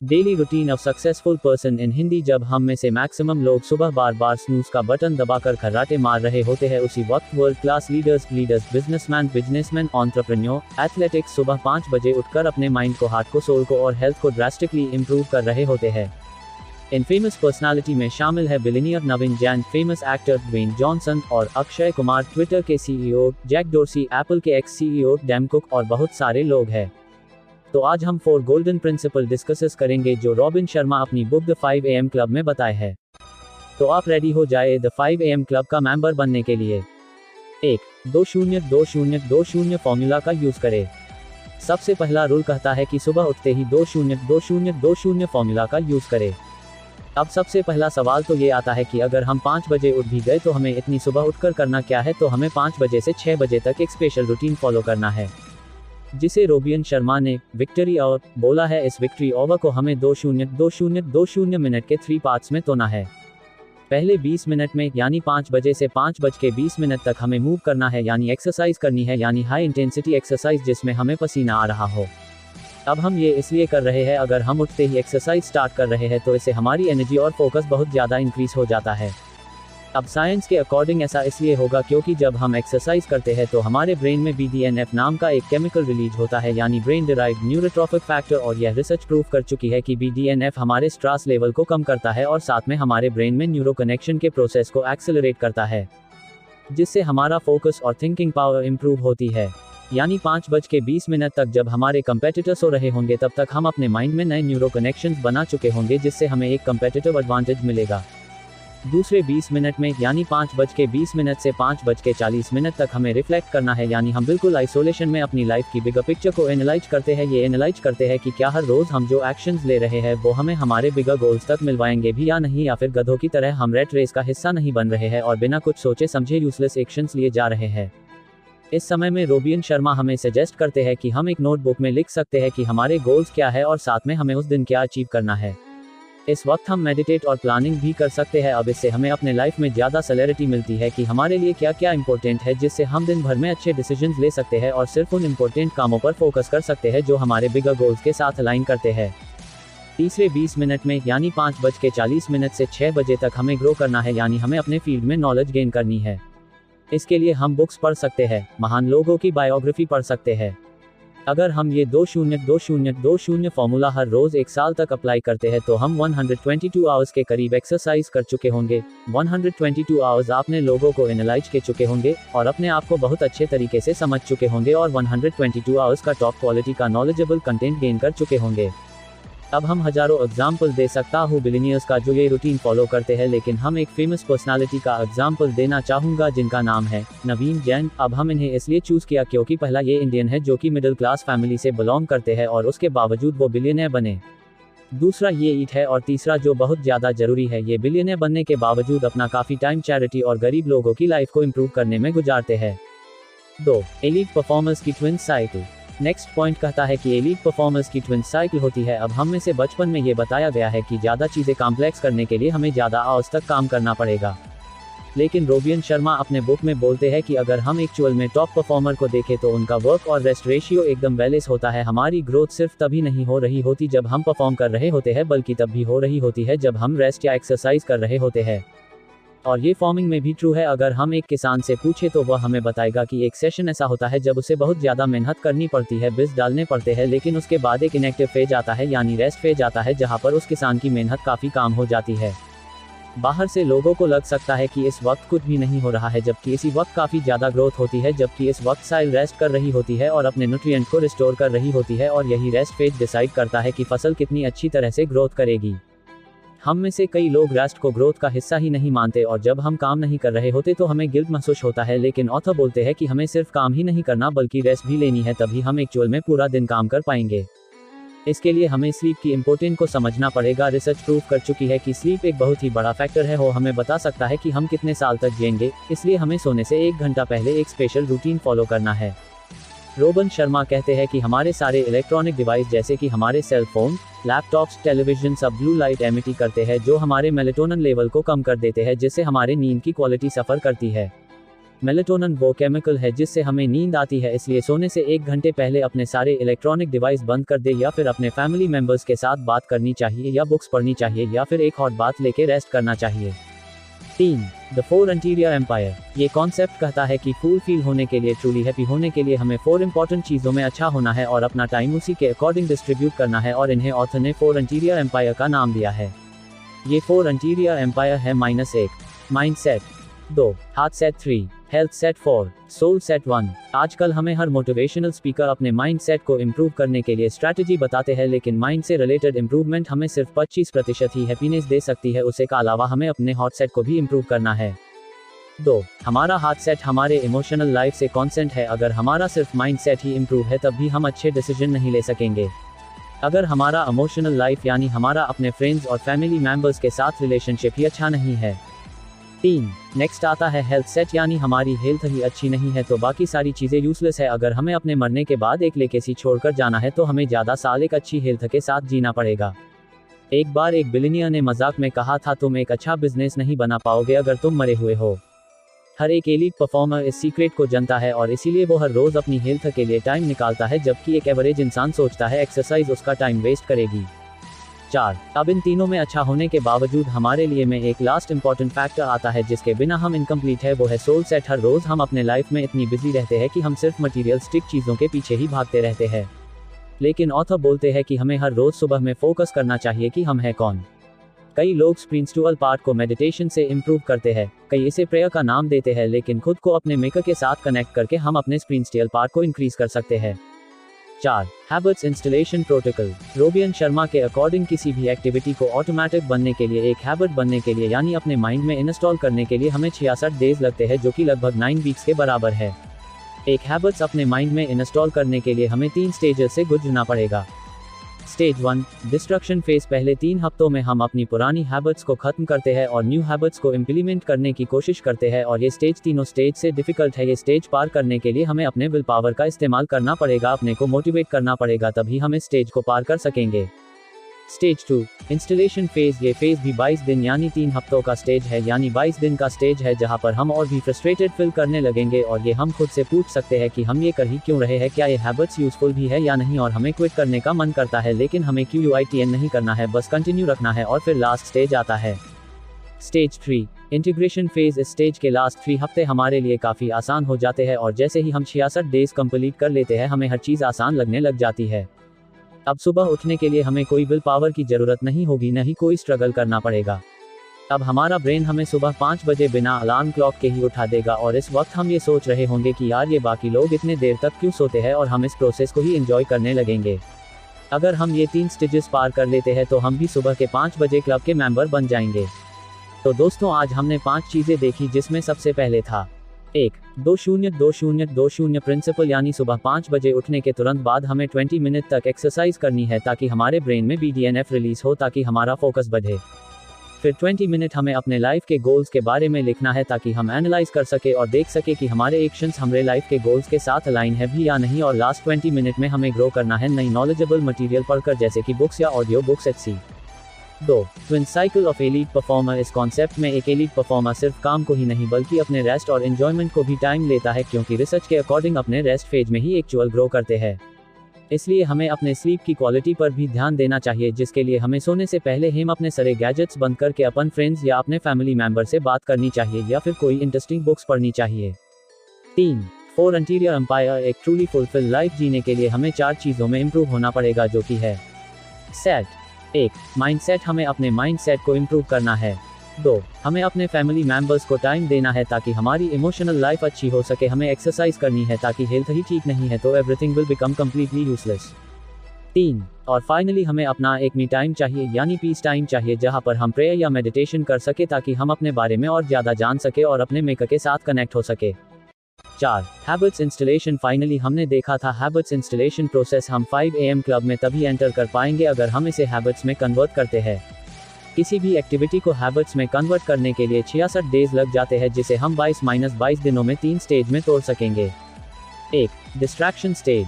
Daily routine of successful person in Hindi. जब हम में से मैक्सिमम लोग सुबह बार बार स्नूज का बटन दबाकर खर्राटे मार रहे होते हैं, उसी वक्त world class leaders, businessman, entrepreneur, athletics सुबह 5 बजे उठकर अपने माइंड को, हार्ट को, सोल को और हेल्थ को ड्रास्टिकली इंप्रूव कर रहे होते हैं। इन फेमस पर्सनालिटी में शामिल है billionaire Naveen Jain, famous actor Dwayne Johnson और अक्षय कुमार, ट्विटर के सीईओ जैक डोर्सी, एप्पल के एक्स सीईओ टिम कुक और बहुत सारे लोग हैं। तो आज हम 4 गोल्डन प्रिंसिपल डिस्कस करेंगे जो रॉबिन शर्मा अपनी बुक द 5 AM क्लब में बताए हैं। तो आप रेडी हो जाए द 5 AM क्लब का मेंबर बनने के लिए। 1. 20-20-20 फॉर्मूला का यूज करें। सबसे पहला रूल कहता है कि सुबह उठते ही 20-20-20 फॉर्मूला का यूज करें। अब सबसे पहला सवाल तो ये आता है कि अगर हम 5 बजे उठ भी गए तो हमें इतनी सुबह उठकर करना क्या है। तो हमें 5 बजे से 6 बजे तक एक स्पेशल रूटीन फॉलो करना है, जिसे रॉबिन शर्मा ने विक्ट्री आवर बोला है। इस विक्ट्री आवर को हमें 20-20-20 मिनट के 3 पार्ट्स में तोड़ना है। पहले 20 मिनट में यानी 5 बजे से 5:20 तक हमें मूव करना है, यानी एक्सरसाइज करनी है, यानी हाई इंटेंसिटी एक्सरसाइज जिसमें हमें पसीना आ रहा हो। अब हम ये इसलिए कर रहे हैं, अगर हम उठते ही एक्सरसाइज स्टार्ट कर रहे हैं तो इससे हमारी एनर्जी और फोकस बहुत ज़्यादा इंक्रीज हो जाता है। अब साइंस के अकॉर्डिंग ऐसा इसलिए होगा क्योंकि जब हम एक्सरसाइज करते हैं तो हमारे ब्रेन में BDNF नाम का एक केमिकल रिलीज होता है, यानी ब्रेन डिराइव्ड न्यूरोट्रॉफिक फैक्टर, और यह रिसर्च प्रूव कर चुकी है कि BDNF हमारे स्ट्रेस लेवल को कम करता है और साथ में हमारे ब्रेन में न्यूरो कनेक्शन के प्रोसेस को एक्सेलरेट करता है, जिससे हमारा फोकस और थिंकिंग पावर इंप्रूव होती है। यानी 5:20 तक जब हमारे कंपेटिटर्स हो रहे होंगे तब तक हम अपने माइंड में नए न्यूरो कनेक्शंस बना चुके होंगे, जिससे हमें एक कंपेटिटिव एडवांटेज मिलेगा। दूसरे 20 मिनट में यानी 5:20 से 5:40 तक हमें रिफ्लेक्ट करना है, यानी हम बिल्कुल आइसोलेशन में अपनी लाइफ की बिगर पिक्चर को एनालाइज करते हैं। ये एनालाइज करते हैं कि क्या हर रोज हम जो एक्शंस ले रहे हैं वो हमें हमारे बिगर गोल्स तक मिलवाएंगे भी या नहीं, या फिर गधों की तरह हम रेट रेस का हिस्सा नहीं बन रहे हैं और बिना कुछ सोचे समझे यूजलेस एक्शंस लिए जा रहे हैं। इस समय में रॉबिन शर्मा हमें सजेस्ट करते हैं कि हम एक नोटबुक में लिख सकते हैं कि हमारे गोल्स क्या है और साथ में हमें उस दिन क्या अचीव करना है। इस वक्त हम मेडिटेट और प्लानिंग भी कर सकते हैं। अब इससे हमें अपने लाइफ में ज़्यादा क्लैरिटी मिलती है कि हमारे लिए क्या क्या इंपॉर्टेंट है, जिससे हम दिन भर में अच्छे डिसीजंस ले सकते हैं और सिर्फ उन इंपॉर्टेंट कामों पर फोकस कर सकते हैं जो हमारे बिगर गोल्स के साथ अलाइन करते हैं। तीसरे 20 मिनट में यानी 5:40 से 6 बजे तक हमें ग्रो करना है, यानी हमें अपने फील्ड में नॉलेज गेन करनी है। इसके लिए हम बुक्स पढ़ सकते हैं, महान लोगों की बायोग्राफी पढ़ सकते हैं। अगर हम ये 20-20-20 फॉर्मूला हर रोज 1 साल तक अप्लाई करते हैं तो हम 122 आवर्स के करीब एक्सरसाइज कर चुके होंगे। 122 आवर्स आपने लोगों को एनालाइज के चुके होंगे और अपने आप को बहुत अच्छे तरीके से समझ चुके होंगे और 122 आवर्स का टॉप क्वालिटी का नॉलेजेबल कंटेंट गेन कर चुके होंगे। अब हम हजारों एग्जाम्पल दे सकता हूँ बिलियनियर्स का जो ये रूटीन फॉलो करते हैं, लेकिन हम एक फेमस पर्सनालिटी का एग्जाम्पल देना चाहूँगा जिनका नाम है नवीन जैन। अब हम इन्हें इसलिए चूज किया क्योंकि पहला ये इंडियन है जो कि मिडिल क्लास फैमिली से बिलोंग करते हैं और उसके बावजूद वो बिलियनियर बने। दूसरा ये ईट है और तीसरा जो बहुत ज़्यादा जरूरी है, ये बिलियनियर बनने के बावजूद अपना काफ़ी टाइम चैरिटी और गरीब लोगों की लाइफ को इम्प्रूव करने में गुजारते हैं। 2. एलीट परफॉर्मर्स की ट्विन साइकिल। नेक्स्ट पॉइंट कहता है कि एलीट परफॉर्मर्स की ट्विन साइकिल होती है। अब हम में से बचपन में ये बताया गया है कि ज़्यादा चीज़ें कॉम्प्लेक्स करने के लिए हमें ज़्यादा आवर्स तक काम करना पड़ेगा, लेकिन रॉबिन शर्मा अपने बुक में बोलते हैं कि अगर हम एक्चुअल में टॉप परफॉर्मर को देखें तो उनका वर्क और रेस्ट रेशियो एकदम बैलेंस होता है। हमारी ग्रोथ सिर्फ तभी नहीं हो रही होती जब हम परफॉर्म कर रहे होते हैं, बल्कि तब भी हो रही होती है जब हम रेस्ट या एक्सरसाइज कर रहे होते हैं। और ये फार्मिंग में भी ट्रू है। अगर हम एक किसान से पूछे तो वह हमें बताएगा कि एक सेशन ऐसा होता है जब उसे बहुत ज़्यादा मेहनत करनी पड़ती है, बीज डालने पड़ते हैं, लेकिन उसके बाद एक इनएक्टिव फेज आता है, यानी रेस्ट फेज आता है, जहाँ पर उस किसान की मेहनत काफ़ी कम हो जाती है। बाहर से लोगों को लग सकता है कि इस वक्त कुछ भी नहीं हो रहा है, जबकि इसी वक्त काफ़ी ज़्यादा ग्रोथ होती है, जबकि इस वक्त साइल रेस्ट कर रही होती है और अपने न्यूट्रिएंट को रिस्टोर कर रही होती है, और यही रेस्ट फेज डिसाइड करता है कि फसल कितनी अच्छी तरह से ग्रोथ करेगी। हम में से कई लोग रेस्ट को ग्रोथ का हिस्सा ही नहीं मानते और जब हम काम नहीं कर रहे होते तो हमें गिल्ट महसूस होता है, लेकिन ऑथर बोलते हैं कि हमें सिर्फ काम ही नहीं करना बल्कि रेस्ट भी लेनी है, तभी हम एक्चुअल में पूरा दिन काम कर पाएंगे। इसके लिए हमें स्लीप की इंपॉर्टेंस को समझना पड़ेगा। रिसर्च प्रूव कर चुकी है कि स्लीप एक बहुत ही बड़ा फैक्टर है, वो हमें बता सकता है कि हम कितने साल तक जिएंगे, इसलिए हमें सोने से 1 घंटा पहले एक स्पेशल रूटीन फॉलो करना है। रॉबिन शर्मा कहते हैं कि हमारे सारे इलेक्ट्रॉनिक डिवाइस जैसे कि हमारे सेल फोन, लैपटॉप्स, टेलीविजन सब ब्लू लाइट एमिट करते हैं जो हमारे मेलेटोनिन लेवल को कम कर देते हैं, जिससे हमारे नींद की क्वालिटी सफ़र करती है। मेलेटोनिन वो केमिकल है जिससे हमें नींद आती है, इसलिए सोने से 1 घंटे पहले अपने सारे इलेक्ट्रॉनिक डिवाइस बंद कर दे या फिर अपने फैमिली मेंबर्स के साथ बात करनी चाहिए या बुक्स पढ़नी चाहिए या फिर एक हॉट बात लेके रेस्ट करना चाहिए। 3. The 4 interior empire. ये कॉन्सेप्ट कहता है कि फुलफिल होने के लिए, ट्रूली हैप्पी होने के लिए हमें 4 इंपॉर्टेंट चीज़ों में अच्छा होना है और अपना टाइम उसी के अकॉर्डिंग डिस्ट्रीब्यूट करना है, और इन्हें ऑथर ने 4 इंटीरियर एम्पायर का नाम दिया है। ये 4 इंटीरियर एम्पायर है: 1. Mind set, 2. Heart set, 3. Health set, 4. Soul set, 1. आजकल हमें हर मोटिवेशनल स्पीकर अपने माइंड सेट को इम्प्रूव करने के लिए स्ट्रैटेजी बताते हैं, लेकिन माइंड से रिलेटेड इम्प्रूवमेंट हमें सिर्फ 25% ही हैप्पीनेस दे सकती है, उसके अलावा हमें अपने हार्ट सेट को भी इम्प्रूव करना है। 2. हमारा हार्ट सेट हमारे इमोशनल लाइफ से कॉन्सेंट है। अगर हमारा सिर्फ माइंड सेट ही इम्प्रूव है तब भी हम अच्छे डिसीजन नहीं ले सकेंगे। अगर हमारा इमोशनल लाइफ यानी हमारा अपने फ्रेंड्स और फैमिली मेंबर्स के साथ रिलेशनशिप ही अच्छा नहीं है। 3. नेक्स्ट आता है हेल्थ सेट, यानी हमारी हेल्थ ही अच्छी नहीं है तो बाकी सारी चीज़ें यूजलेस है। अगर हमें अपने मरने के बाद एक लेगेसी छोड़कर जाना है तो हमें ज़्यादा साल एक अच्छी हेल्थ के साथ जीना पड़ेगा। एक बार एक बिलियनियर ने मजाक में कहा था, तुम एक अच्छा बिजनेस नहीं बना पाओगे अगर तुम मरे हुए हो। हर एक एलीट परफॉर्मर इस सीक्रेट को जानता है और इसीलिए वो हर रोज अपनी हेल्थ के लिए टाइम निकालता है, जबकि एक एवरेज इंसान सोचता है एक्सरसाइज उसका टाइम वेस्ट करेगी। 4. अब इन तीनों में अच्छा होने के बावजूद हमारे लिए में एक लास्ट इंपॉर्टेंट फैक्टर आता है जिसके बिना हम इनकम्प्लीट है, वो है सोल सेट। हर रोज हम अपने लाइफ में इतनी बिजी रहते हैं कि हम सिर्फ मटीरियलिस्टिक चीज़ों के पीछे ही भागते रहते हैं, लेकिन ऑथर बोलते हैं कि हमें हर रोज सुबह में फोकस करना चाहिए कि हम हैं कौन। कई लोग स्पिरिचुअल पार्ट को मेडिटेशन से इम्प्रूव करते हैं, कई इसे प्रेयर का नाम देते हैं, लेकिन खुद को अपने मेकर के साथ कनेक्ट करके हम अपने स्पिरिचुअल पार्ट को इंक्रीज कर सकते हैं। 4. Habits installation protocol. Robin Sharma के अकॉर्डिंग किसी भी एक्टिविटी को ऑटोमेटिक बनने के लिए, एक हैबिट बनने के लिए यानी अपने माइंड में इंस्टॉल करने के लिए हमें 66 डेज लगते हैं, जो कि लगभग 9 वीक्स के बराबर है। एक हैबिट्स अपने माइंड में इंस्टॉल करने के लिए हमें 3 स्टेजेस से गुजरना पड़ेगा। Stage 1 destruction phase. पहले 3 हफ्तों में हम अपनी पुरानी हैबिट्स को खत्म करते हैं और न्यू हैबिट्स को इम्प्लीमेंट करने की कोशिश करते हैं, और ये स्टेज तीनों स्टेज से डिफिकल्ट है। ये स्टेज पार करने के लिए हमें अपने विल पावर का इस्तेमाल करना पड़ेगा, अपने को मोटिवेट करना पड़ेगा, तभी हम इस स्टेज को पार कर सकेंगे। Stage 2 installation phase. ये फेज भी 22 दिन यानी 3 हफ्तों का स्टेज है, यानी 22 दिन का स्टेज है जहां पर हम और भी फ्रस्ट्रेटेड फील करने लगेंगे और ये हम खुद से पूछ सकते हैं कि हम ये कर ही क्यों रहे हैं, क्या ये हैबिट्स यूजफुल भी है या नहीं, और हमें क्विट करने का मन करता है लेकिन हमें क्विट नहीं करना है, बस कंटिन्यू रखना है। और फिर लास्ट स्टेज आता है स्टेज 3 इंटीग्रेशन फेज। इस स्टेज के लास्ट 3 हफ्ते हमारे लिए काफ़ी आसान हो जाते हैं और जैसे ही हम 66 डेज कंप्लीट कर लेते हैं हमें हर चीज़ आसान लगने लग जाती है। अब सुबह उठने के लिए हमें कोई विल पावर की ज़रूरत नहीं होगी, न ही कोई स्ट्रगल करना पड़ेगा। अब हमारा ब्रेन हमें सुबह 5 बजे बिना अलार्म क्लॉक के ही उठा देगा और इस वक्त हम ये सोच रहे होंगे कि यार ये बाकी लोग इतने देर तक क्यों सोते हैं, और हम इस प्रोसेस को ही एंजॉय करने लगेंगे। अगर हम ये 3 स्टेजेस पार कर लेते हैं तो हम भी सुबह के 5 बजे क्लब के मेंबर बन जाएंगे। तो दोस्तों आज हमने 5 चीज़ें देखी, जिसमें सबसे पहले था 1. 2-0-2-0-2-0 प्रिंसिपल, यानी सुबह 5 बजे उठने के तुरंत बाद हमें 20 मिनट तक एक्सरसाइज करनी है ताकि हमारे ब्रेन में BDNF रिलीज हो, ताकि हमारा फोकस बढ़े। फिर 20 मिनट हमें अपने लाइफ के गोल्स के बारे में लिखना है ताकि हम एनालाइज कर सके और देख सके कि हमारे एक्शंस हमारे लाइफ के गोल्स के साथ अलाइन है भी या नहीं। और लास्ट 20 मिनट में हमें ग्रो करना है नई नॉलेजेबल मटेरियल पढ़कर, जैसे कि बुक्स या audio books etc। 2. Twin cycle of elite performer. इस कॉन्सेप्ट में एक एलीट परफॉर्मर सिर्फ काम को ही नहीं बल्कि अपने रेस्ट और एंजॉयमेंट को भी टाइम लेता है, क्योंकि रिसर्च के अकॉर्डिंग अपने रेस्ट फेज में ही एक्चुअल ग्रो करते हैं। इसलिए हमें अपने स्लीप की क्वालिटी पर भी ध्यान देना चाहिए, जिसके लिए हमें सोने से पहले हम अपने सारे गैजेट्स बंद करके अपन फ्रेंड्स या अपने फैमिली मेंबर से बात करनी चाहिए या फिर कोई इंटरेस्टिंग बुक्स पढ़नी चाहिए। 3. 4 इंटीरियर एम्पायर। एक ट्रूली फुलफिल लाइफ जीने के लिए हमें 4 चीज़ों में इम्प्रूव होना पड़ेगा, जो कि है सेट। 1. माइंडसेट। हमें अपने माइंडसेट को इम्प्रूव करना है। 2. हमें अपने फैमिली मेंबर्स को टाइम देना है ताकि हमारी इमोशनल लाइफ अच्छी हो सके। हमें एक्सरसाइज करनी है ताकि हेल्थ ही ठीक नहीं है तो everything will become completely useless. 3. और फाइनली हमें अपना एक मी टाइम चाहिए, यानी पीस टाइम चाहिए, जहां पर हम प्रेयर या मेडिटेशन कर सके ताकि हम अपने बारे में और ज़्यादा जान सके और अपने मेकर के साथ कनेक्ट हो सके। 4. Habits installation. फाइनली हमने देखा था हैबिट्स इंस्टॉलेशन प्रोसेस हम 5 AM क्लब में तभी एंटर कर पाएंगे अगर हम इसे हैबिट्स में कन्वर्ट करते हैं। किसी भी एक्टिविटी को हैबिट्स में कन्वर्ट करने के लिए 66 डेज लग जाते हैं, जिसे हम 22-22 दिनों में 3 स्टेज में तोड़ सकेंगे। 1. Distraction stage.